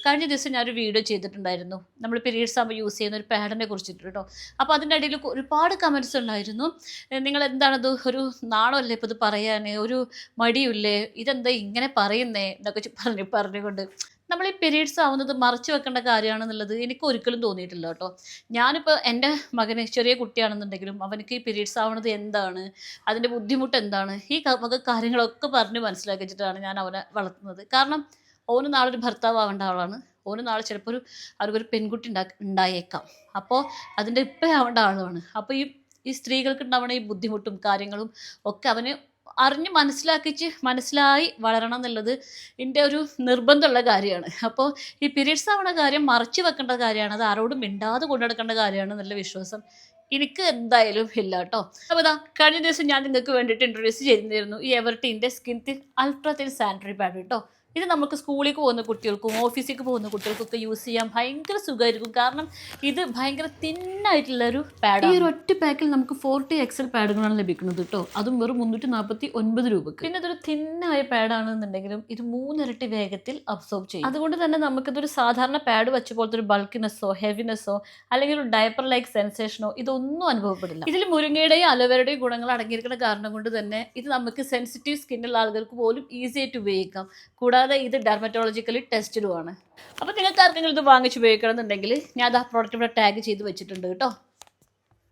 കഴിഞ്ഞ ദിവസം ഞാനൊരു വീഡിയോ ചെയ്തിട്ടുണ്ടായിരുന്നു. നമ്മൾ പീരീഡ്സ് ആകുമ്പോൾ യൂസ് ചെയ്യുന്ന ഒരു പാഡിനെ കുറിച്ചിട്ട് കേട്ടോ. അപ്പോൾ അതിൻ്റെ ഇടയിൽ ഒരുപാട് കമൻറ്റ്സ് ഉണ്ടായിരുന്നു. നിങ്ങൾ എന്താണത്, ഒരു നാണമല്ലേ ഇപ്പോൾ ഇത് പറയാൻ, ഒരു മടിയില്ലേ, ഇതെന്താ ഇങ്ങനെ പറയുന്നേ എന്നൊക്കെ പറഞ്ഞുകൊണ്ട് നമ്മൾ ഈ പീരീഡ്സ് ആവുന്നത് മറച്ചു വെക്കേണ്ട കാര്യമാണെന്നുള്ളത് എനിക്ക് ഒരിക്കലും തോന്നിയിട്ടില്ല കേട്ടോ. ഞാനിപ്പോൾ എൻ്റെ മകന് ചെറിയ കുട്ടിയാണെന്നുണ്ടെങ്കിലും അവനക്ക് ഈ പീരീഡ്സ് ആവുന്നത് എന്താണ്, അതിൻ്റെ ബുദ്ധിമുട്ട് എന്താണ്, ഈ വക കാര്യങ്ങളൊക്കെ പറഞ്ഞ് മനസ്സിലാക്കി വെച്ചിട്ടാണ് ഞാൻ അവനെ വളർത്തുന്നത്. കാരണം ഓന് നാളെ ഒരു ഭർത്താവ് ആവേണ്ട ആളാണ്. ഓന് നാളെ ചിലപ്പോൾ അവർക്കൊരു പെൺകുട്ടി ഉണ്ടായേക്കാം. അപ്പോൾ അതിൻ്റെ ഇപ്പയാവേണ്ട ആളുമാണ്. അപ്പോൾ ഈ ഈ സ്ത്രീകൾക്ക് ഉണ്ടാവുന്ന ഈ ബുദ്ധിമുട്ടും കാര്യങ്ങളും ഒക്കെ അവന് അറിഞ്ഞ് മനസ്സിലായി വളരണം എന്നുള്ളത് എൻ്റെ ഒരു നിർബന്ധമുള്ള കാര്യമാണ്. അപ്പോൾ ഈ പീരീഡ്സ് ആവുന്ന കാര്യം മറച്ചു വെക്കേണ്ട കാര്യമാണ്, അത് ആരോടും മിണ്ടാതെ കൊണ്ടുനടക്കേണ്ട കാര്യമാണ് എന്നുള്ള വിശ്വാസം എനിക്ക് എന്തായാലും ഇല്ല കേട്ടോ. അപ്പോൾ ഇതാ കഴിഞ്ഞ ദിവസം ഞാൻ നിങ്ങൾക്ക് വേണ്ടിയിട്ട് ഇൻട്രൊഡ്യൂസ് ചെയ്തിരുന്നു ഈ എവർടീൻ്റെ skin thin ultra thin sanitary pad കേട്ടോ. ഇത് നമുക്ക് സ്കൂളിലേക്ക് പോകുന്ന കുട്ടികൾക്കും ഓഫീസിലേക്ക് പോകുന്ന കുട്ടികൾക്കൊക്കെ യൂസ് ചെയ്യാൻ ഭയങ്കര സുഖമായിരിക്കും. കാരണം ഇത് ഭയങ്കര തിന്നായിട്ടുള്ളൊരു പാഡാണ്. ഈ ഒരു ഒറ്റ പാക്കിൽ നമുക്ക് 40 XL പാഡുകളാണ് ലഭിക്കുന്നത് കേട്ടോ. അതും വെറും 349 രൂപക്ക്. പിന്നെ ഇതൊരു തിന്നായ പാഡാണെന്നുണ്ടെങ്കിലും ഇത് 3 ഇരട്ടി വേഗത്തിൽ അബ്സോർബ് ചെയ്യും. അതുകൊണ്ട് തന്നെ നമുക്കിതൊരു സാധാരണ പാഡ് വെച്ച പോലത്തെ ഒരു ബൾക്കിനെസ്സോ ഹെവിനെസ്സോ അല്ലെങ്കിൽ ഒരു ഡയപ്പർ ലൈക്ക് സെൻസേഷനോ ഇതൊന്നും അനുഭവപ്പെടില്ല. ഇതിൽ മുരിങ്ങയുടെയും അലോവേരയുടെയും ഗുണങ്ങൾ അടങ്ങിയിരിക്കുന്ന കാരണം കൊണ്ട് തന്നെ ഇത് നമുക്ക് സെൻസിറ്റീവ് സ്കിന്നുള്ള ആളുകൾക്ക് പോലും ഈസി ആയിട്ട് ഉപയോഗിക്കാം. കൂടാതെ ഇത് ഡെർമറ്റോളജിക്കലി ടെസ്റ്റഡുമാണ്. അപ്പോൾ നിങ്ങൾക്ക് ആർക്കെങ്കിലും ഇത് വാങ്ങിച്ച് ഉപയോഗിക്കണം എന്നുണ്ടെങ്കിൽ ഞാൻ ആ പ്രോഡക്റ്റ് ഇവിടെ ടാഗ് ചെയ്ത് വെച്ചിട്ടുണ്ട് കേട്ടോ.